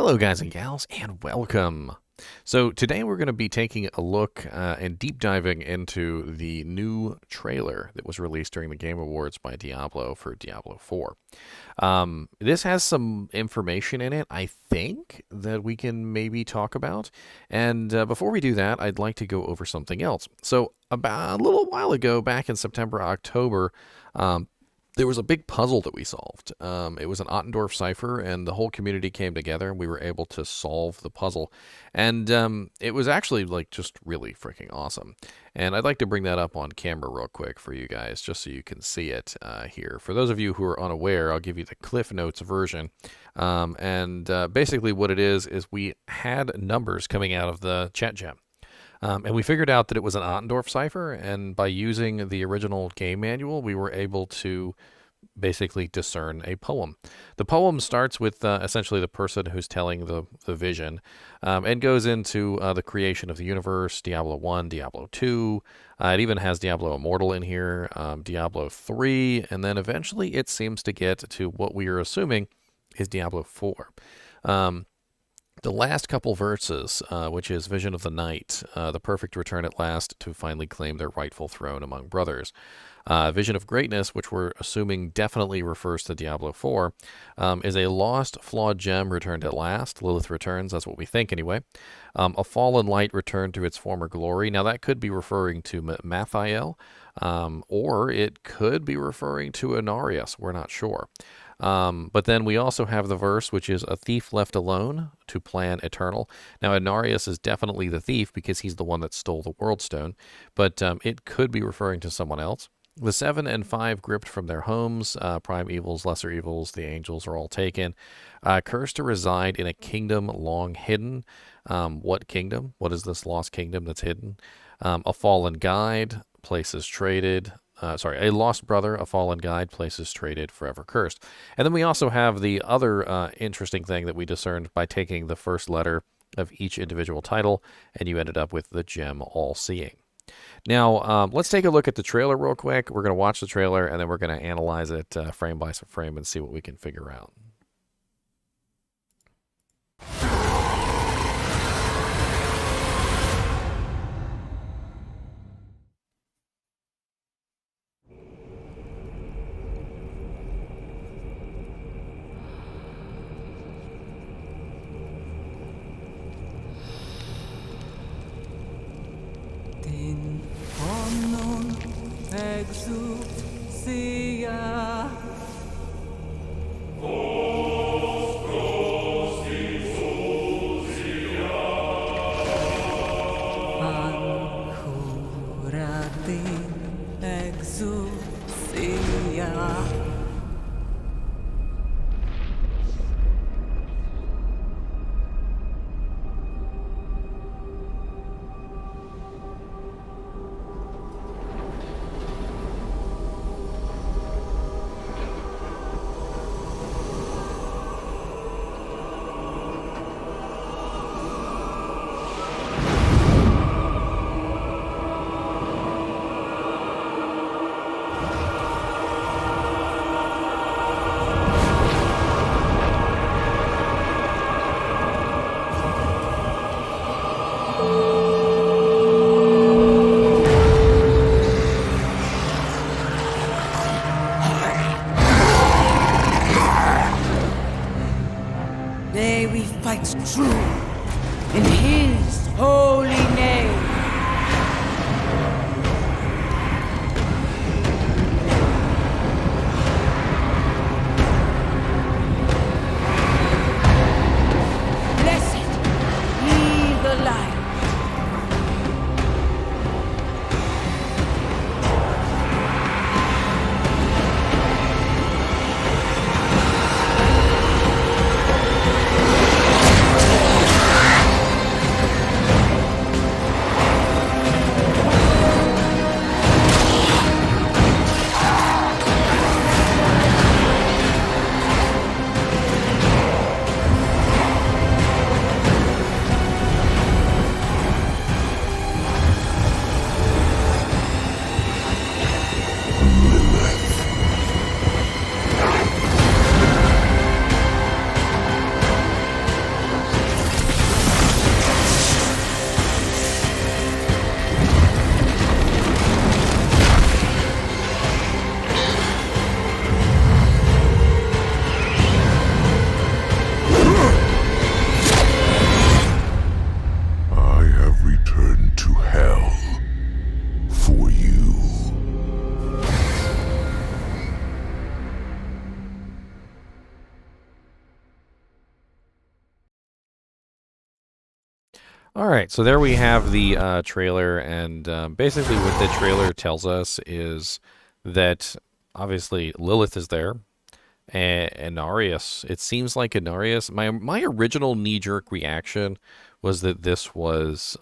Hello, guys and gals, and welcome. So today we're going to be taking a look and deep diving into the new trailer that was released during the Game Awards by Diablo for Diablo IV. This has some information in it, I think, that we can maybe talk about. And before we do that, I'd like to go over something else. So about a little while ago, back in September, October, there was a big puzzle that we solved. It was an Ottendorf cipher, and the whole community came together, and we were able to solve the puzzle. And it was actually just really freaking awesome. And I'd like to bring that up on camera real quick for you guys, just so you can see it here. For those of you who are unaware, I'll give you the Cliff Notes version. Basically what it is we had numbers coming out of the chat gem. And we figured out that it was an Ottendorf cipher, and by using the original game manual, we were able to basically discern a poem. The poem starts with essentially the person who's telling the vision, and goes into the creation of the universe, Diablo 1, Diablo 2. It even has Diablo Immortal in here, Diablo 3, and then eventually it seems to get to what we are assuming is Diablo 4. The last couple verses, which is Vision of the Night, the perfect return at last to finally claim their rightful throne among brothers. Vision of Greatness, which we're assuming definitely refers to Diablo 4, is a lost, flawed gem returned at last. Lilith returns, that's what we think anyway. A fallen light returned to its former glory. Now that could be referring to Mathiel, or it could be referring to Inarius, we're not sure. But then we also have the verse, which is a thief left alone to plan eternal. Now, Inarius is definitely the thief because he's the one that stole the World Stone, but it could be referring to someone else. The 7 and 5 gripped from their homes, prime evils, lesser evils, the angels are all taken. Cursed to reside in a kingdom long hidden. What kingdom? What is this lost kingdom that's hidden? A fallen guide, places traded. A lost brother, a fallen guide, places traded, forever cursed. And then we also have the other interesting thing that we discerned by taking the first letter of each individual title, and you ended up with the gem all-seeing. Now, let's take a look at the trailer real quick. We're going to watch the trailer, and then we're going to analyze it frame by frame and see what we can figure out. All right, so there we have the trailer, and basically what the trailer tells us is that obviously Lilith is there, and Inarius. It seems like Inarius. My original knee-jerk reaction was that this was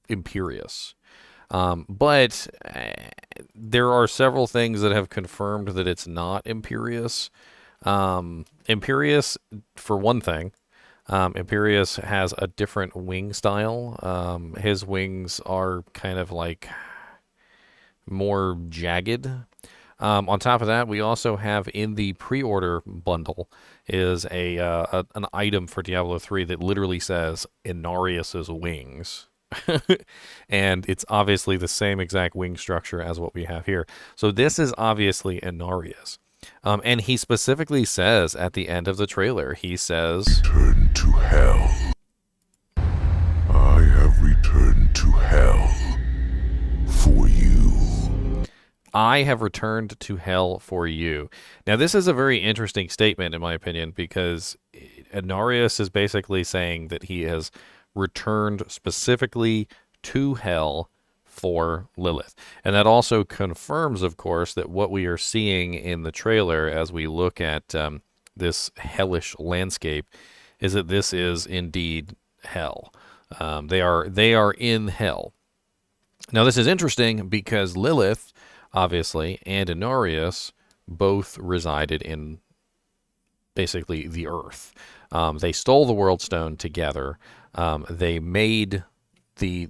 Imperius. But there are several things that have confirmed that it's not Imperius. Imperius, for one thing, Imperius has a different wing style. His wings are kind of like more jagged. On top of that, we also have in the pre-order bundle is an item for Diablo 3 that literally says Inarius's wings. And it's obviously the same exact wing structure as what we have here. So this is obviously Inarius. And he specifically says at the end of the trailer, he says, "Turn to hell. I have returned to hell for you." I have returned to hell for you. Now, this is a very interesting statement, in my opinion, because Inarius is basically saying that he has returned specifically to hell for Lilith. And that also confirms, of course, that what we are seeing in the trailer as we look at this hellish landscape is that this is indeed hell. They are in hell. Now, this is interesting because Lilith, obviously, and Inarius both resided in basically the earth. They stole the World Stone together. They made the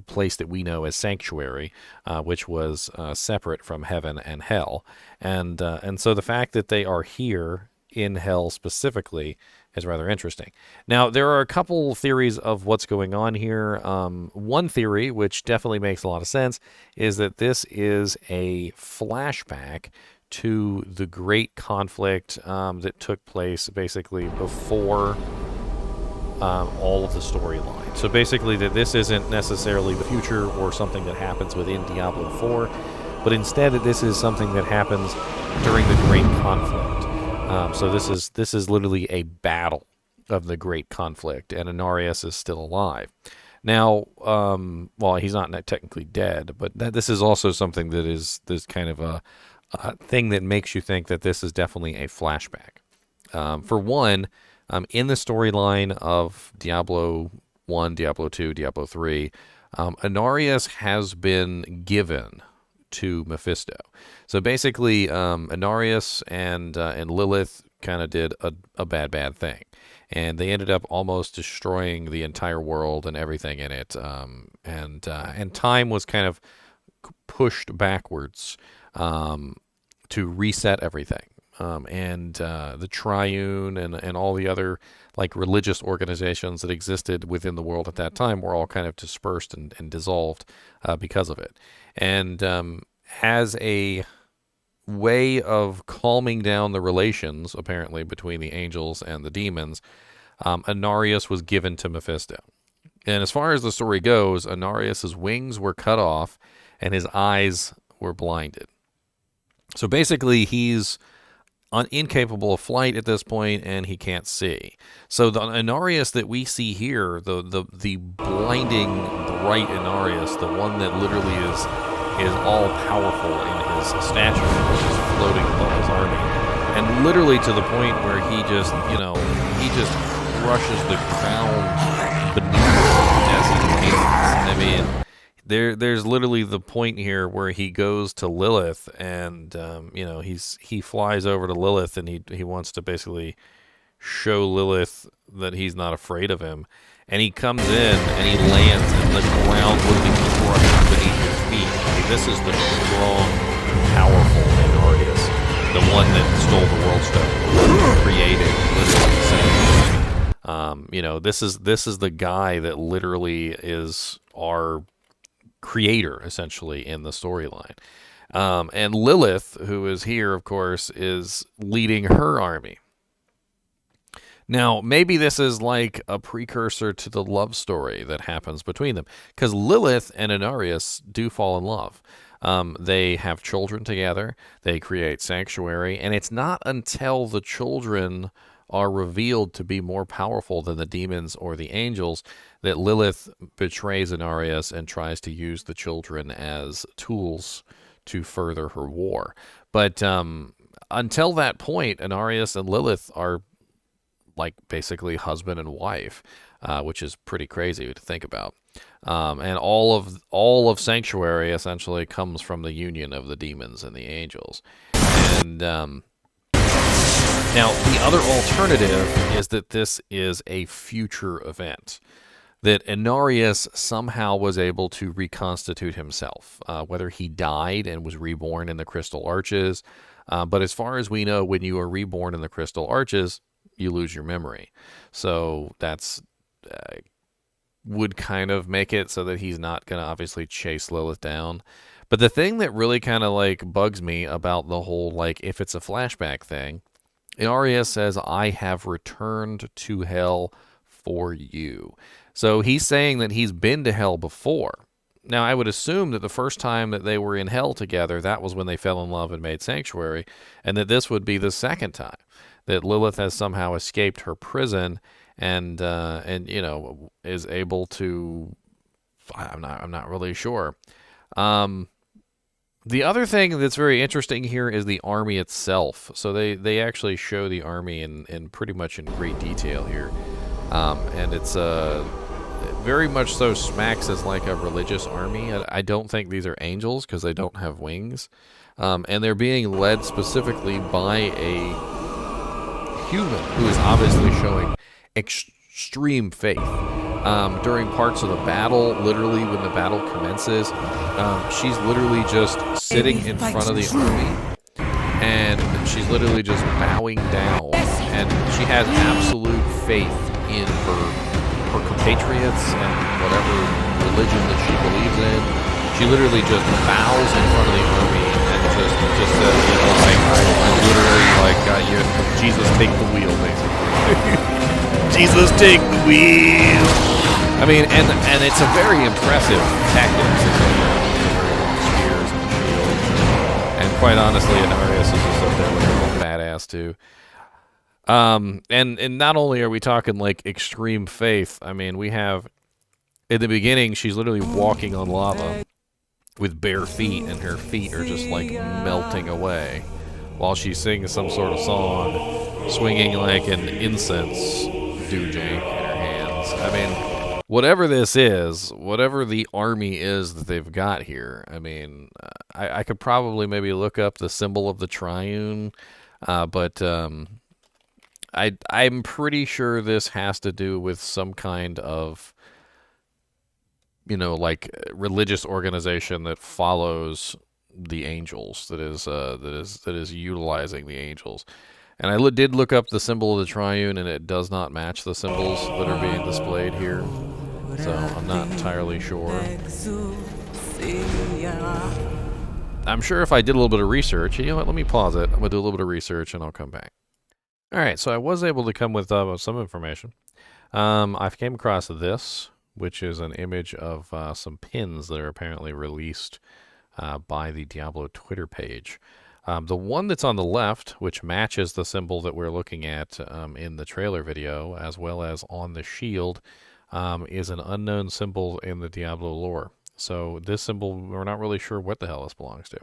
place that we know as Sanctuary, which was separate from heaven and hell, and so the fact that they are here in hell specifically is rather interesting. Now, there are a couple theories of what's going on here. One theory, which definitely makes a lot of sense, is that this is a flashback to the great conflict that took place basically before all of the storyline. So basically that this isn't necessarily the future or something that happens within Diablo 4, but instead that this is something that happens during the great conflict. So this is literally a battle of the great conflict, and Inarius is still alive. Now, well, he's not technically dead, but this is also something that is this kind of a thing that makes you think that this is definitely a flashback. For one, in the storyline of Diablo 1, Diablo 2, Diablo 3, Inarius has been given to Mephisto. So basically, Inarius and Lilith kind of did a bad thing. And they ended up almost destroying the entire world and everything in it. And time was kind of pushed backwards to reset everything. And the Triune and all the other like religious organizations that existed within the world at that time were all kind of dispersed and dissolved because of it. And as a way of calming down the relations, apparently, between the angels and the demons, Inarius was given to Mephisto. And as far as the story goes, Inarius's wings were cut off and his eyes were blinded. So basically, he's incapable of flight at this point, and he can't see. So the Inarius that we see here, the blinding, bright Inarius, the one that literally is all powerful in his stature, which is floating above his army, and literally to the point where he just crushes the ground beneath him as he dances. I mean, there's literally the point here where he goes to Lilith, and he flies over to Lilith, and he wants to basically show Lilith that he's not afraid of him, and he comes in and he lands, and the ground would be crushed beneath his feet. I mean, this is the strong, powerful Inarius, the one that stole the World Stone, created literally saying, this is the guy that literally is our creator, essentially, in the storyline. And Lilith, who is here, of course, is leading her army. Now, maybe this is like a precursor to the love story that happens between them, because Lilith and Inarius do fall in love. They have children together. They create Sanctuary, and it's not until the children are revealed to be more powerful than the demons or the angels, that Lilith betrays Inarius and tries to use the children as tools to further her war. But until that point, Inarius and Lilith are like basically husband and wife, which is pretty crazy to think about. And all of Sanctuary essentially comes from the union of the demons and the angels. And now the other alternative is that this is a future event, that Inarius somehow was able to reconstitute himself, whether he died and was reborn in the Crystal Arches. But as far as we know, when you are reborn in the Crystal Arches, you lose your memory. So that's would kind of make it so that he's not going to obviously chase Lilith down. But the thing that really kind of like bugs me about the whole, like, if it's a flashback thing, Inarius says, I have returned to hell for you. So he's saying that he's been to hell before. Now, I would assume that the first time that they were in hell together, that was when they fell in love and made Sanctuary, and that this would be the second time that Lilith has somehow escaped her prison and you know, is able to. I'm not really sure. The other thing that's very interesting here is the army itself. So they actually show the army in pretty much in great detail here, and it's very much so smacks as like a religious army. I don't think these are angels because they don't have wings, and they're being led specifically by a human who is obviously showing extreme faith. During parts of the battle, literally when the battle commences, she's literally just sitting in front of the army, and she's literally just bowing down, and she has absolute faith in her compatriots and whatever religion that she believes in. She literally just bows in front of the army and just says, you know, like, I literally like got you. Jesus, take the wheel, basically. Jesus, take the wheel. I mean, and it's a very impressive tactic. Spears and shields, and quite honestly, Inarius is just up there with a little badass too. And not only are we talking like extreme faith, I mean, we have in the beginning she's literally walking on lava with bare feet, and her feet are just like melting away while she sings some sort of song, swinging like an incense doojang in her hands. I mean, whatever this is, whatever the army is that they've got here, I mean, I could probably maybe look up the symbol of the triune, but I'm pretty sure this has to do with some kind of, you know, like religious organization that follows the angels, that is utilizing the angels. And I did look up the symbol of the triune, and it does not match the symbols that are being displayed here. So I'm not entirely sure. I'm sure if I did a little bit of research, you know what, let me pause it. I'm going to do a little bit of research, and I'll come back. All right, so I was able to come with some information. I came across this, which is an image of some pins that are apparently released by the Diablo Twitter page. The one that's on the left, which matches the symbol that we're looking at in the trailer video, as well as on the shield, is an unknown symbol in the Diablo lore. So this symbol, we're not really sure what the hell this belongs to.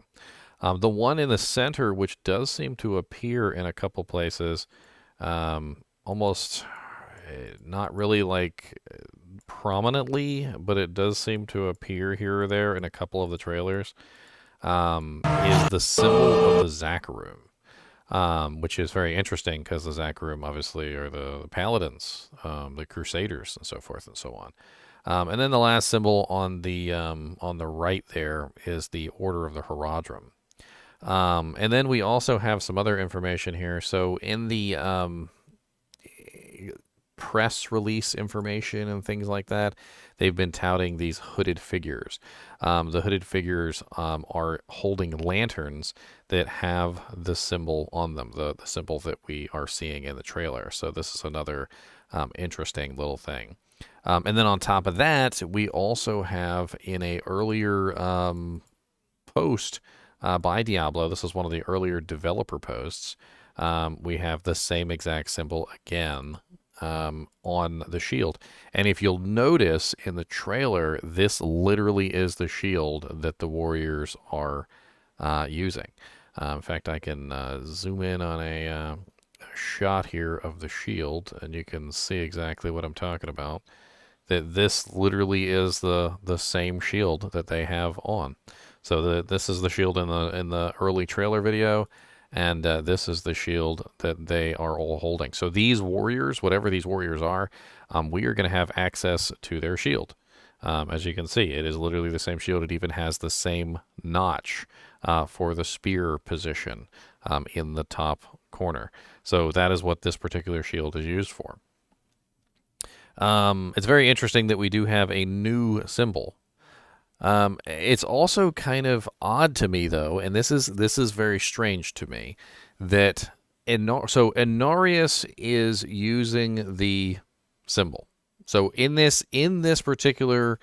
The one in the center, which does seem to appear in a couple places, almost not really like prominently, but it does seem to appear here or there in a couple of the trailers, is the symbol of the Zakarum, which is very interesting because the Zakarum obviously are the paladins, the crusaders, and so forth and so on. And then the last symbol on the right there is the Order of the Herodrum. And then we also have some other information here. So in the press release information and things like that, they've been touting these hooded figures. The hooded figures are holding lanterns that have the symbol on them, the symbol that we are seeing in the trailer. So this is another interesting little thing. And then on top of that, we also have in a earlier post by Diablo, this is one of the earlier developer posts, we have the same exact symbol again on the shield. And if you'll notice in the trailer, this literally is the shield that the warriors are using. In fact, I can zoom in on a shot here of the shield, and you can see exactly what I'm talking about. That this literally is the same shield that they have on. So this is the shield in the early trailer video, and this is the shield that they are all holding. So these warriors, whatever these warriors are, we are going to have access to their shield. As you can see, it is literally the same shield. It even has the same notch for the spear position in the top corner. So that is what this particular shield is used for. It's very interesting that we do have a new symbol. It's also kind of odd to me, though, and this is very strange to me, that Inarius is using the symbol. So in this particular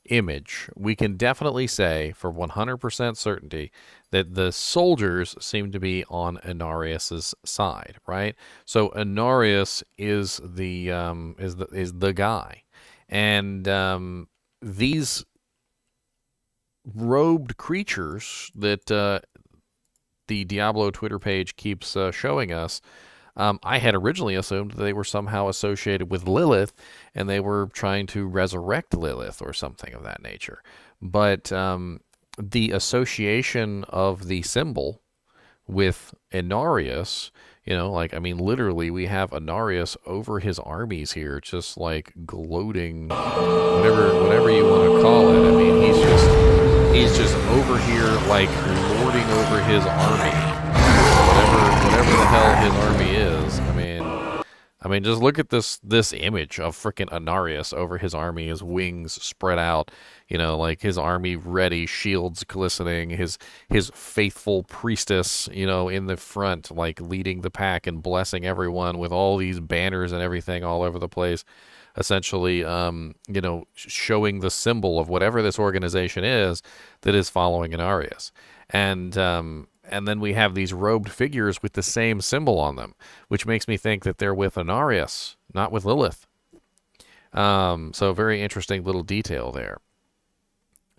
image, we can definitely say for 100% certainty that the soldiers seem to be on Inarius's side, right? So Inarius is the guy, and these robed creatures that the Diablo Twitter page keeps showing us, I had originally assumed they were somehow associated with Lilith, and they were trying to resurrect Lilith or something of that nature. But the association of the symbol with Inarius, literally we have Inarius over his armies here, just like gloating, whatever you want to call it. I mean, he's just over here, like lording over his army. Whatever the hell his army is. I mean, just look at this image of frickin' Inarius over his army, his wings spread out, like his army ready, shields glistening, his faithful priestess, in the front, like leading the pack and blessing everyone with all these banners and everything all over the place, essentially, showing the symbol of whatever this organization is that is following Inarius. And then we have these robed figures with the same symbol on them, which makes me think that they're with Inarius, not with Lilith. So very interesting little detail there.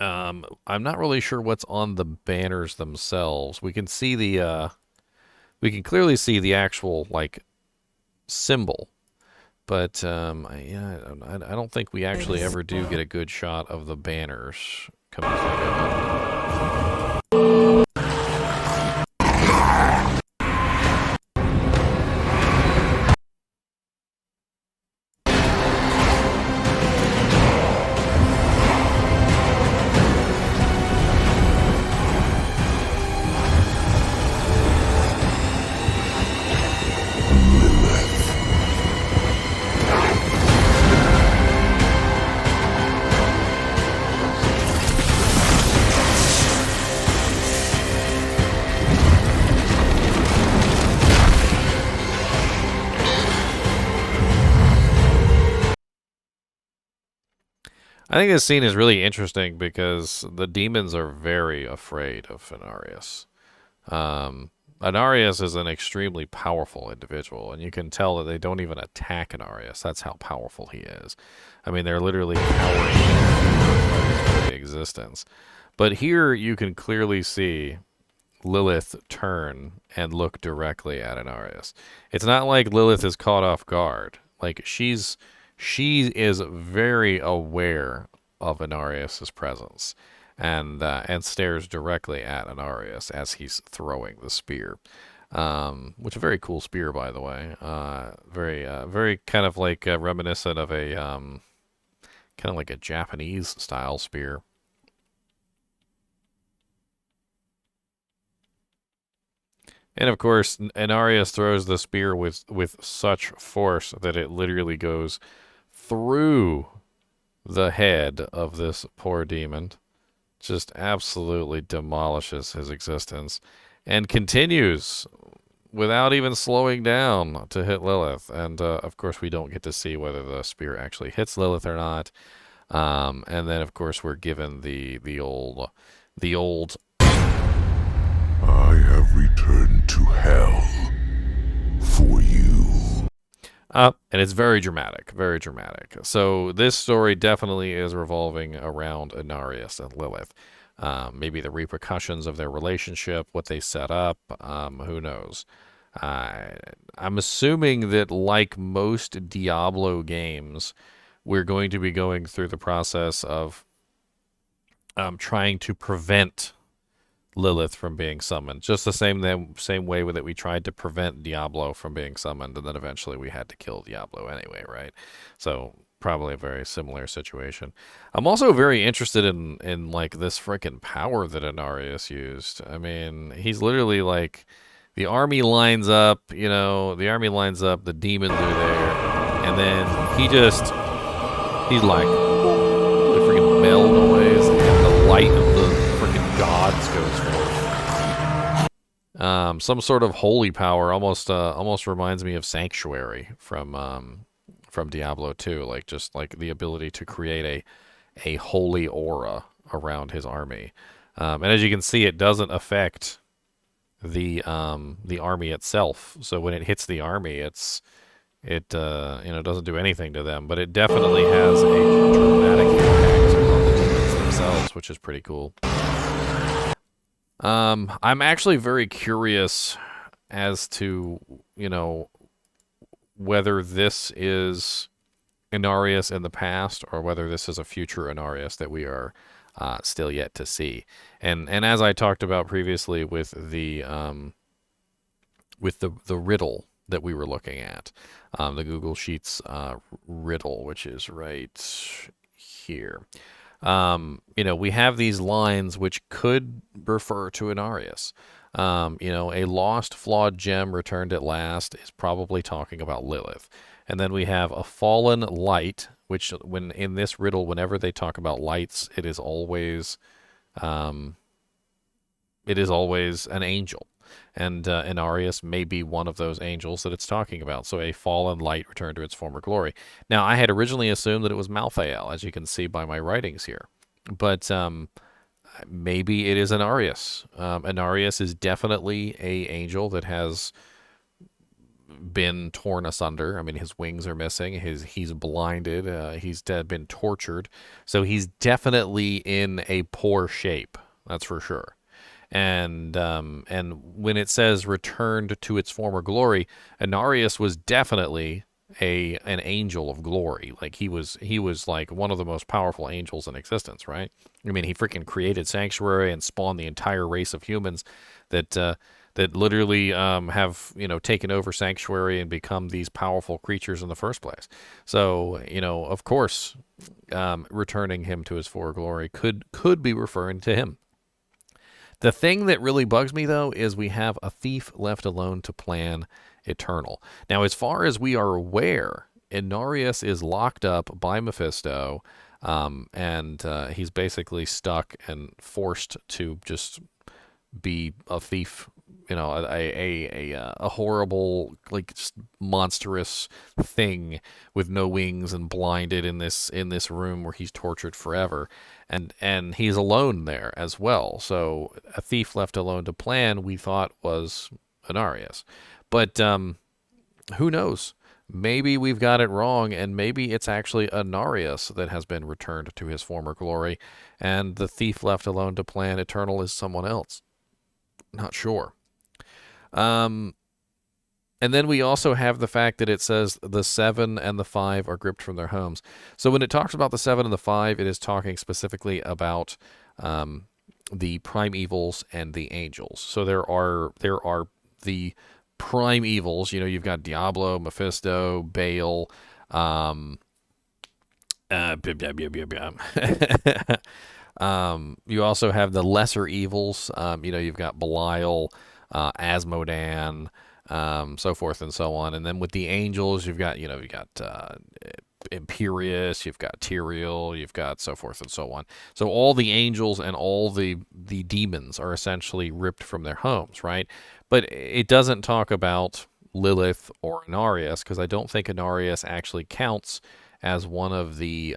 I'm not really sure what's on the banners themselves. We can see we can clearly see the actual symbol, but I don't think we actually ever do get a good shot of the banners. Come to think of it. I think this scene is really interesting because the demons are very afraid of Inarius. Inarius is an extremely powerful individual, and you can tell that they don't even attack Inarius. That's how powerful he is. I mean, they're literally cowering by his very existence. But here you can clearly see Lilith turn and look directly at Inarius. It's not like Lilith is caught off guard. Like she is very aware of Inarius's presence, and stares directly at Inarius as he's throwing the spear, which is a very cool spear, by the way. Very kind of like reminiscent of a kind of like a Japanese style spear. And of course, Inarius throws the spear with such force that it literally goes through the head of this poor demon, just absolutely demolishes his existence, and continues without even slowing down to hit Lilith. And of course, we don't get to see whether the spear actually hits Lilith or not. And then, of course, we're given the old. I have returned to hell for you. And it's very dramatic, very dramatic. So this story definitely is revolving around Inarius and Lilith. Maybe the repercussions of their relationship, what they set up, who knows. I'm assuming that, like most Diablo games, we're going to be going through the process of trying to prevent Lilith from being summoned. Just the same way that we tried to prevent Diablo from being summoned, and then eventually we had to kill Diablo anyway, right? So probably a very similar situation. I'm also very interested in like this freaking power that Inarius used. I mean, he's literally like the army lines up, the army lines up, the demons are there, and then he's like the freaking bell noise, and the light of the freaking gods goes forth. Some sort of holy power, almost reminds me of Sanctuary from Diablo 2, like just like the ability to create a holy aura around his army. And as you can see, it doesn't affect the army itself. So when it hits the army, it doesn't do anything to them, but it definitely has a dramatic impact on the demons themselves, which is pretty cool. I'm actually very curious as to, whether this is Inarius in the past or whether this is a future Inarius that we are still yet to see. And as I talked about previously with the riddle that we were looking at, the Google Sheets riddle, which is right here. We have these lines which could refer to Inarius. A lost, flawed gem returned at last is probably talking about Lilith. And then we have a fallen light, which when in this riddle, whenever they talk about lights, it is always an angel. And Inarius may be one of those angels that it's talking about. So a fallen light returned to its former glory. Now, I had originally assumed that it was Malthael, as you can see by my writings here. But maybe it is Inarius. Inarius is definitely a angel that has been torn asunder. I mean, his wings are missing. He's blinded. He's been tortured. So he's definitely in a poor shape. That's for sure. And when it says returned to its former glory, Inarius was definitely an angel of glory. Like he was like one of the most powerful angels in existence, right? I mean, he freaking created Sanctuary and spawned the entire race of humans that literally have taken over Sanctuary and become these powerful creatures in the first place. So of course, returning him to his former glory could be referring to him. The thing that really bugs me, though, is we have a thief left alone to plan eternal. Now, as far as we are aware, Inarius is locked up by Mephisto, and he's basically stuck and forced to just be a thief, a horrible, like, just monstrous thing with no wings and blinded in this room where he's tortured forever. And he's alone there as well. So a thief left alone to plan, we thought was Inarius. But who knows? Maybe we've got it wrong, and maybe it's actually Inarius that has been returned to his former glory, and the thief left alone to plan eternal is someone else. Not sure. And then we also have the fact that it says the 7 and the 5 are gripped from their homes. So when it talks about the 7 and the 5, it is talking specifically about the primevals and the angels. So there are the primevals. You've got Diablo, Mephisto, Baal. You also have the lesser evils. You've got Belial, Asmodan, so forth and so on. And then with the angels, you've got Imperius, you've got Tyrael, you've got so forth and so on. So all the angels and all the demons are essentially ripped from their homes, right? But it doesn't talk about Lilith or Inarius, because I don't think Inarius actually counts as one of the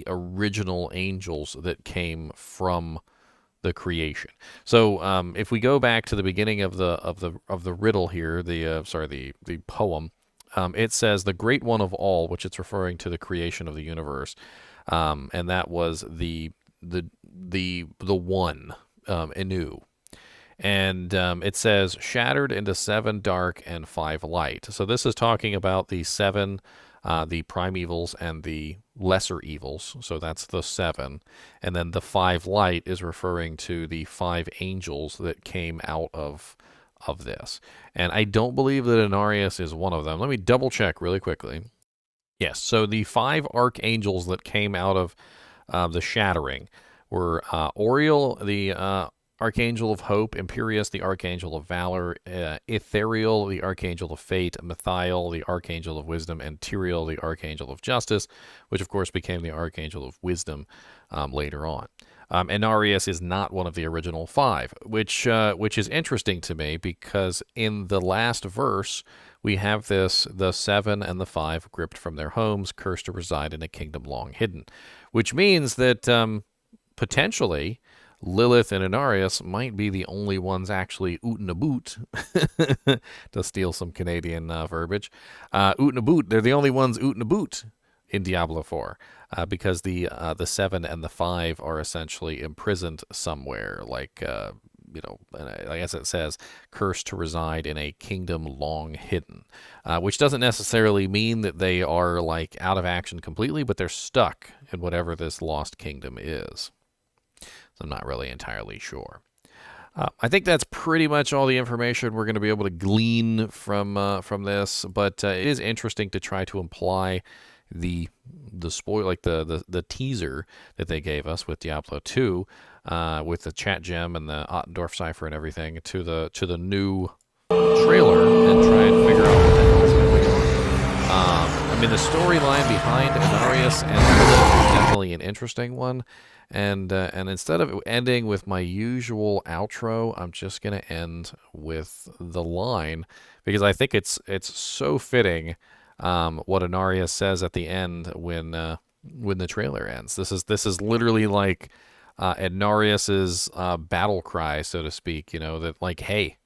original angels that came from the creation. So if we go back to the beginning of the riddle here, the poem, it says the great one of all, which it's referring to the creation of the universe, and that was the one, Anu. And it says shattered into 7 dark and 5 light. So this is talking about the 7, the primevals and the lesser evils. So that's the 7. And then the 5 light is referring to the 5 angels that came out of this. And I don't believe that Inarius is one of them. Let me double check really quickly. Yes, so the 5 archangels that came out of the shattering were Oriel, the Archangel of Hope, Imperius, the Archangel of Valor, Itheriel, the Archangel of Fate, Mithiel, the Archangel of Wisdom, and Tyrael, the Archangel of Justice, which of course became the Archangel of Wisdom later on. Inarius is not one of the original 5, which is interesting to me because in the last verse we have the 7 and the 5 gripped from their homes, cursed to reside in a kingdom long hidden, which means that potentially Lilith and Inarius might be the only ones actually oot and a boot, to steal some Canadian verbiage. Oot and a boot, they're the only ones oot and a boot in Diablo 4, because the 7 and the 5 are essentially imprisoned somewhere, like, I guess it says, cursed to reside in a kingdom long hidden, which doesn't necessarily mean that they are, like, out of action completely, but they're stuck in whatever this lost kingdom is. So I'm not really entirely sure. I think that's pretty much all the information we're going to be able to glean from this, but it is interesting to try to apply the spoil, like the teaser that they gave us with Diablo 2, with the chat gem and the Ottendorf cipher and everything, to the new trailer, and try and figure out what the hell's going on. I mean, the storyline behind Inarius and Riddle is definitely an interesting one. And instead of ending with my usual outro, I'm just going to end with the line, because I think it's so fitting what Inarius says at the end when the trailer ends. This is literally like Inarius's battle cry, so to speak, that, like, hey,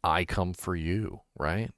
I come for you, right?